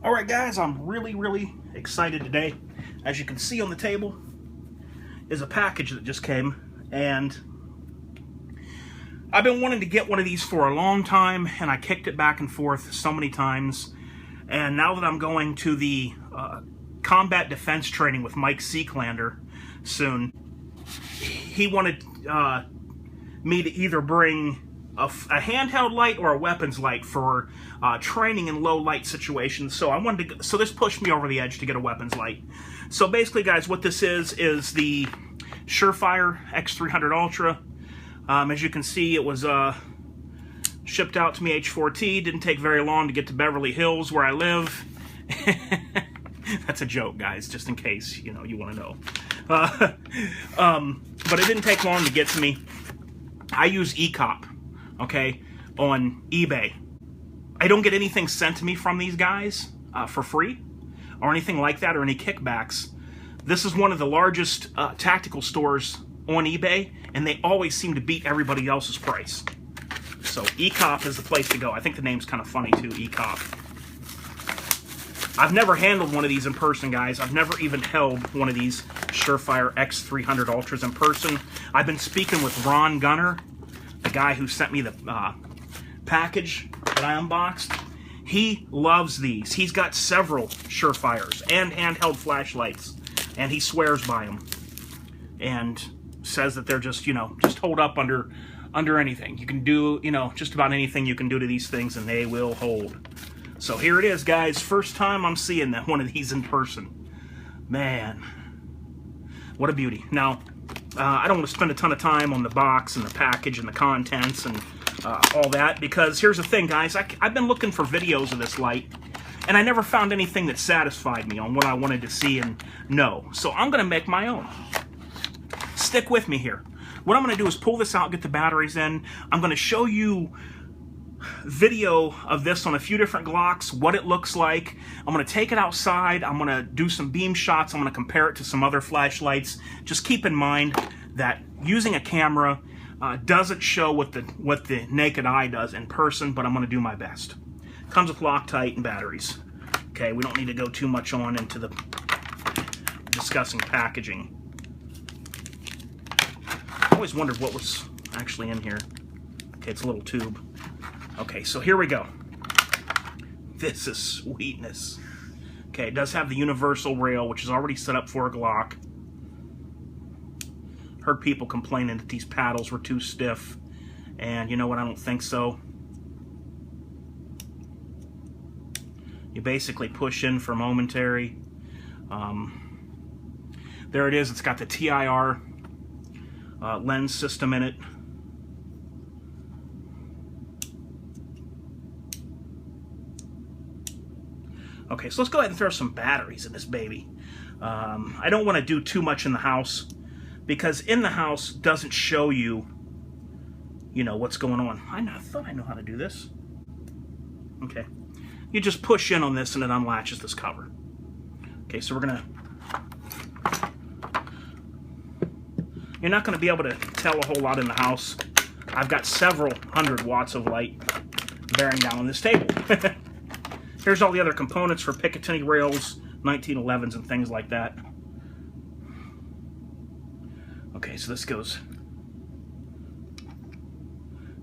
Alright guys, I'm really excited today. As you can see on the table is a package that just came, and I've been wanting to get one of these for a long time, and I kicked it back and forth so many times. And now that I'm going to the combat defense training with Mike Seeklander soon, he wanted me to either bring a handheld light or a weapons light for training in low light situations. So I wanted to. So this pushed me over the edge to get a weapons light. So basically, guys, what this is the Surefire X300 Ultra. As you can see, it was shipped out to me H4T. Didn't take very long to get to Beverly Hills, where I live. That's a joke, guys, just in case you want to know. But it didn't take long to get to me. I use eCop, okay, on eBay. I don't get anything sent to me from these guys for free or anything like that, or any kickbacks. This is one of the largest tactical stores on eBay, and they always seem to beat everybody else's price. So eCop is the place to go. I think the name's kind of funny too, eCop. I've never handled one of these in person, guys. I've never even held one of these Surefire X300 Ultras in person. I've been speaking with Ron Gunner, the guy who sent me the package that I unboxed. He loves these. He's got several Surefires and handheld flashlights, and he swears by them and says that they're just hold up under anything. You can do just about anything you can do to these things, and they will hold. So here it is, guys. First time I'm seeing one of these in person. Man, what a beauty. Now, I don't want to spend a ton of time on the box and the package and the contents and all that, because here's the thing, guys. I've been looking for videos of this light, and I never found anything that satisfied me on what I wanted to see and know. So I'm going to make my own. Stick with me here. What I'm going to do is pull this out, get the batteries in. I'm going to show you video of this on a few different Glocks, what it looks like. I'm going to take it outside. I'm going to do some beam shots. I'm going to compare it to some other flashlights. Just keep in mind that using a camera doesn't show what the naked eye does in person, but I'm going to do my best. Comes with Loctite and batteries. Okay, we don't need to go too much on into the discussing packaging. I always wondered what was actually in here. Okay, it's a little tube. Okay, so here we go. This is sweetness. Okay, it does have the universal rail, which is already set up for a Glock. Heard people complaining that these paddles were too stiff, and you know what, I don't think so. You basically push in for momentary. There it is. It's got the TIR lens system in it. Okay, so let's go ahead and throw some batteries in this baby. I don't want to do too much in the house, because in the house doesn't show you, what's going on. I thought I know how to do this. Okay. You just push in on this and it unlatches this cover. Okay, so you're not going to be able to tell a whole lot in the house. I've got several hundred watts of light bearing down on this table. Here's all the other components for Picatinny rails, 1911s, and things like that. Okay, so this goes...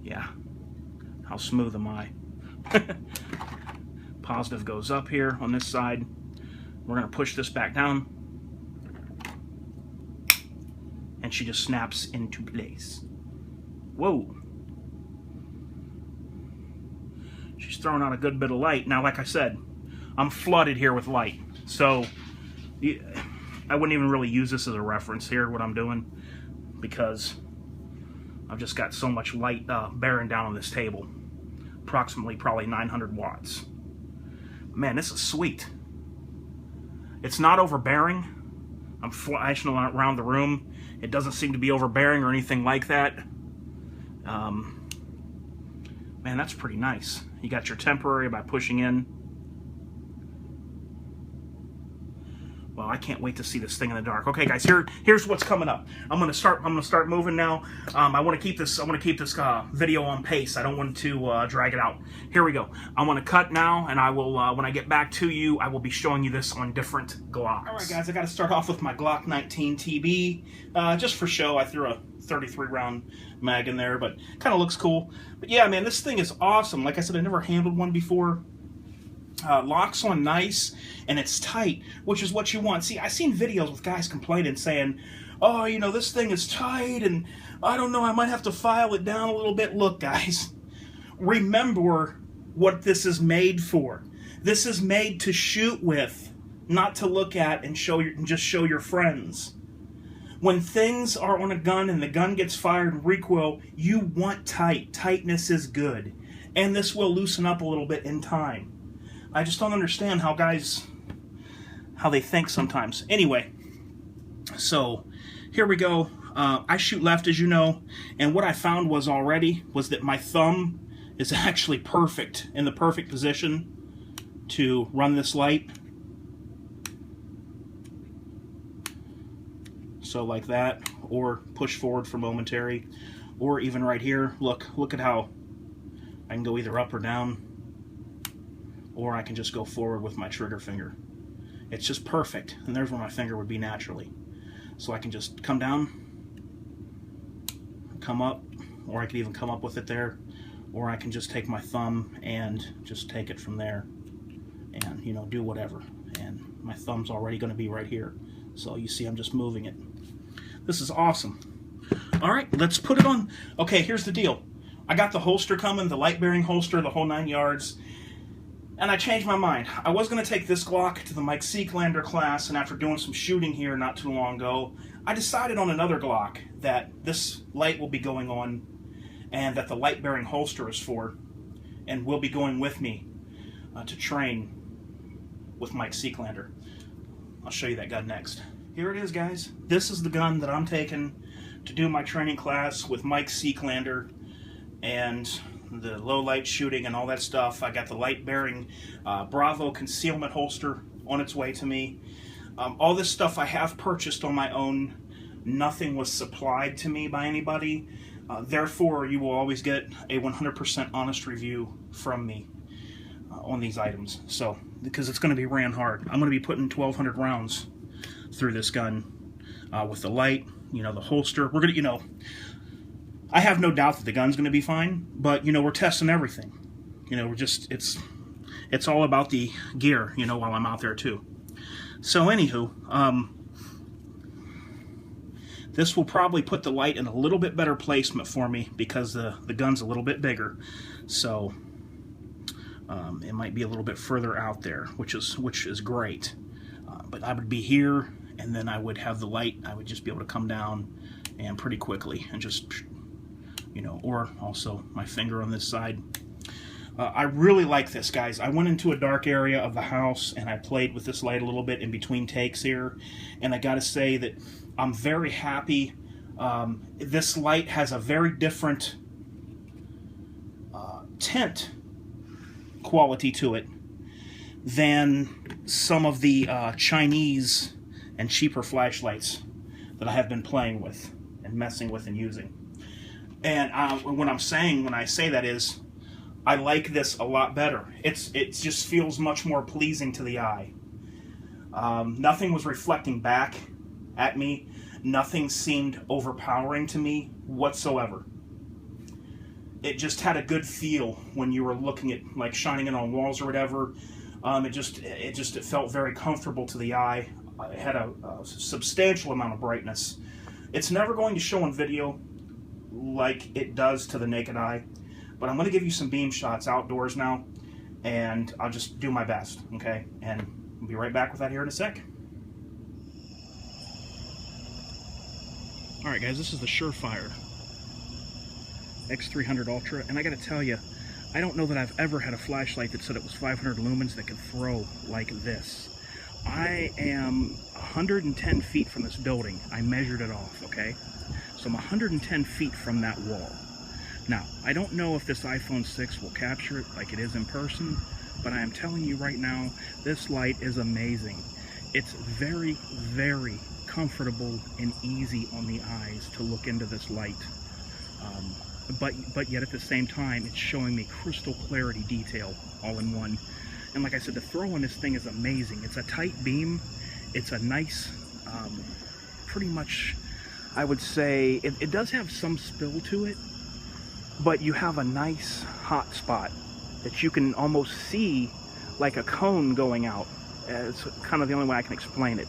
Yeah. How smooth am I? Positive goes up here on this side. We're going to push this back down. And she just snaps into place. Whoa. She's throwing out a good bit of light. Now, like I said, I'm flooded here with light. So, I wouldn't even really use this as a reference here, what I'm doing, because I've just got so much light bearing down on this table. Approximately probably 900 watts. Man, this is sweet. It's not overbearing. I'm flashing around the room. It doesn't seem to be overbearing or anything like that. Man, that's pretty nice. You got your temporary by pushing in. Well, I can't wait to see this thing in the dark. Okay, guys, here's what's coming up. I'm gonna start moving now. I want to keep this video on pace. I don't want to drag it out. Here we go. I want to cut now, and I will when I get back to you, I will be showing you this on different Glocks. All right, guys, I got to start off with my Glock 19 TB. Just for show, I threw a 33 round mag in there, but kind of looks cool. But yeah, man, this thing is awesome. Like I said, I never handled one before. Locks on nice, and it's tight, which is what you want. See, I've seen videos with guys complaining, saying, oh, you know, this thing is tight, and I don't know, I might have to file it down a little bit. Look, guys, remember what this is made for. This is made to shoot with, not to look at and just show your friends. When things are on a gun and the gun gets fired and recoil, you want tight. Tightness is good, and this will loosen up a little bit in time. I just don't understand how they think sometimes. Anyway, so here we go. I shoot left, as you know, and what I found was that my thumb is actually perfect, in the perfect position to run this light. So like that, or push forward for momentary, or even right here. Look at how I can go either up or down, or I can just go forward with my trigger finger. It's just perfect, and there's where my finger would be naturally. So I can just come down, come up, or I could even come up with it there, or I can just take my thumb and just take it from there and, you know, do whatever. And my thumb's already going to be right here. So you see I'm just moving it. This is awesome. All right, let's put it on. Okay, here's the deal. I got the holster coming, the light-bearing holster, the whole 9 yards. And I changed my mind. I was going to take this Glock to the Mike Seeklander class, and after doing some shooting here not too long ago, I decided on another Glock that this light will be going on, and that the light-bearing holster is for, and will be going with me to train with Mike Seeklander. I'll show you that gun next. Here it is, guys. This is the gun that I'm taking to do my training class with Mike Seeklander, and the low light shooting and all that stuff. I got the light bearing Bravo concealment holster on its way to me. All this stuff I have purchased on my own. Nothing was supplied to me by anybody. Therefore, you will always get a 100% honest review from me on these items. So, because it's going to be ran hard. I'm going to be putting 1,200 rounds through this gun with the light, you know, the holster. We're going to, you know, I have no doubt that the gun's going to be fine, but, you know, we're testing everything. You know, we're just, it's all about the gear, you know, while I'm out there too. So anywho, this will probably put the light in a little bit better placement for me because the gun's a little bit bigger. So it might be a little bit further out there, which is great. But I would be here, and then I would have the light. I would just be able to come down and pretty quickly and just, you know, or also my finger on this side. I really like this, guys. I went into a dark area of the house and I played with this light a little bit in between takes here, and I gotta say that I'm very happy. This light has a very different tint quality to it than some of the Chinese and cheaper flashlights that I have been playing with and messing with and using. And when I say that is, I like this a lot better. It just feels much more pleasing to the eye. Nothing was reflecting back at me. Nothing seemed overpowering to me whatsoever. It just had a good feel when you were looking at, like, shining it on walls or whatever. It felt very comfortable to the eye. It had a substantial amount of brightness. It's never going to show on video like it does to the naked eye, but I'm going to give you some beam shots outdoors now, and I'll just do my best, okay? And I'll be right back with that here in a sec. Alright guys, this is the Surefire X300 Ultra, and I gotta tell you, I don't know that I've ever had a flashlight that said it was 500 lumens that could throw like this. I am 110 feet from this building. I measured it off, okay? So I'm 110 feet from that wall. Now, I don't know if this iPhone 6 will capture it like it is in person, but I am telling you right now, this light is amazing. It's very, very comfortable and easy on the eyes to look into this light. But yet at the same time, it's showing me crystal clarity detail all in one. And like I said, the throw on this thing is amazing. It's a tight beam. It's a nice, pretty much, I would say, it does have some spill to it, but you have a nice hot spot that you can almost see like a cone going out. It's kind of the only way I can explain it.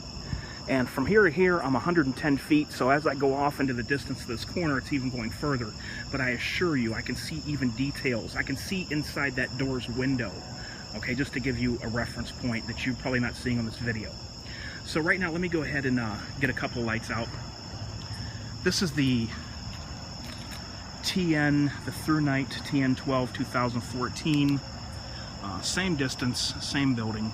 And from here to here, I'm 110 feet, so as I go off into the distance of this corner, it's even going further. But I assure you, I can see even details. I can see inside that door's window, okay, just to give you a reference point that you're probably not seeing on this video. So right now, let me go ahead and get a couple of lights out. This is the the Through Night TN12 2014. Same distance, same building.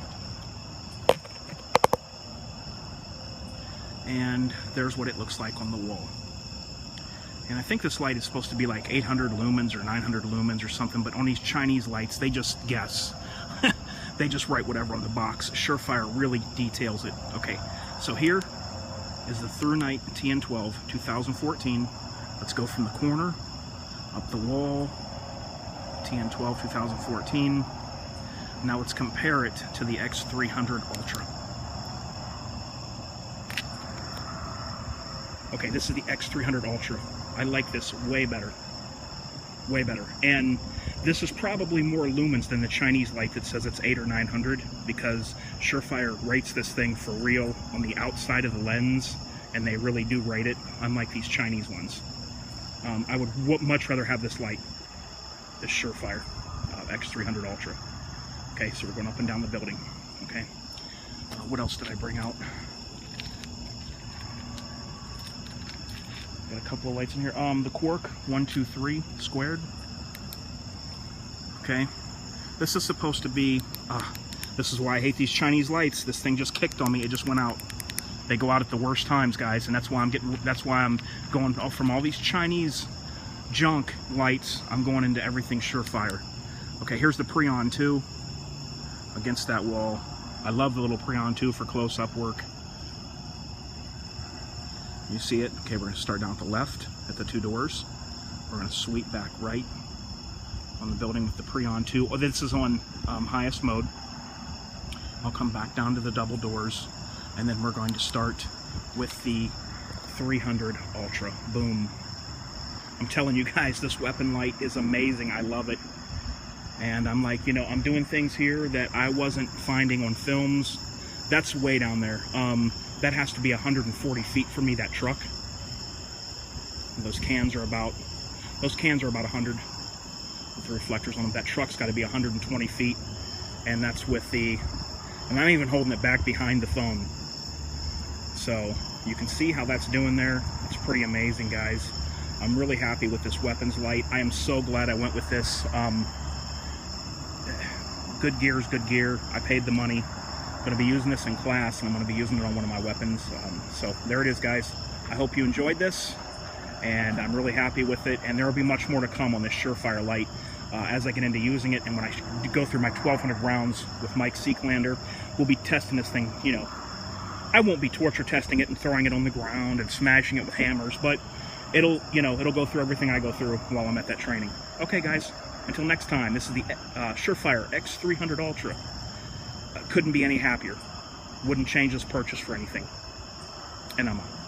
And there's what it looks like on the wall. And I think this light is supposed to be like 800 lumens or 900 lumens or something, but on these Chinese lights, they just guess. They just write whatever on the box. Surefire really details it. Okay, so here is the Through Night TN12 2014. Let's go from the corner, up the wall, TN12 2014. Now let's compare it to the X300 Ultra. Okay, this is the X300 Ultra. I like this way better. Way better. And this is probably more lumens than the Chinese light that says it's 800 or 900, because Surefire rates this thing for real on the outside of the lens, and they really do rate it, unlike these Chinese ones. I would much rather have this light, this Surefire X300 Ultra. Okay, so we're going up and down the building. Okay, what else did I bring out? Got a couple of lights in here. The Quark 123 squared. Okay, this is supposed to be. This is why I hate these Chinese lights. This thing just kicked on me. It just went out. They go out at the worst times, guys, and that's why I'm going from all these Chinese junk lights. I'm going into everything Surefire. Okay, here's the Preon 2 against that wall. I love the little Preon 2 for close-up work. You see it? Okay, we're going to start down at the left at the two doors. We're going to sweep back right on the building with the Preon 2. Oh, this is on highest mode. I'll come back down to the double doors, and then we're going to start with the 300 Ultra. Boom. I'm telling you guys, this weapon light is amazing. I love it. And I'm like, you know, I'm doing things here that I wasn't finding on films. That's way down there. That has to be 140 feet for me, that truck. And those cans are about 100 with the reflectors on them. That truck's got to be 120 feet, and that's with the, and I'm even holding it back behind the phone. So you can see how that's doing there. It's pretty amazing, guys. I'm really happy with this weapons light. I am so glad I went with this. Good gear is good gear. I paid the money. I'm going to be using this in class, and I'm going to be using it on one of my weapons. So there it is, guys. I hope you enjoyed this, and I'm really happy with it. And there will be much more to come on this Surefire light as I get into using it. And when I go through my 1,200 rounds with Mike Seeklander, we'll be testing this thing. You know, I won't be torture testing it and throwing it on the ground and smashing it with hammers, but it'll go through everything I go through while I'm at that training. Okay, guys. Until next time, this is the Surefire X300 Ultra. Couldn't be any happier. Wouldn't change this purchase for anything. And I'm out.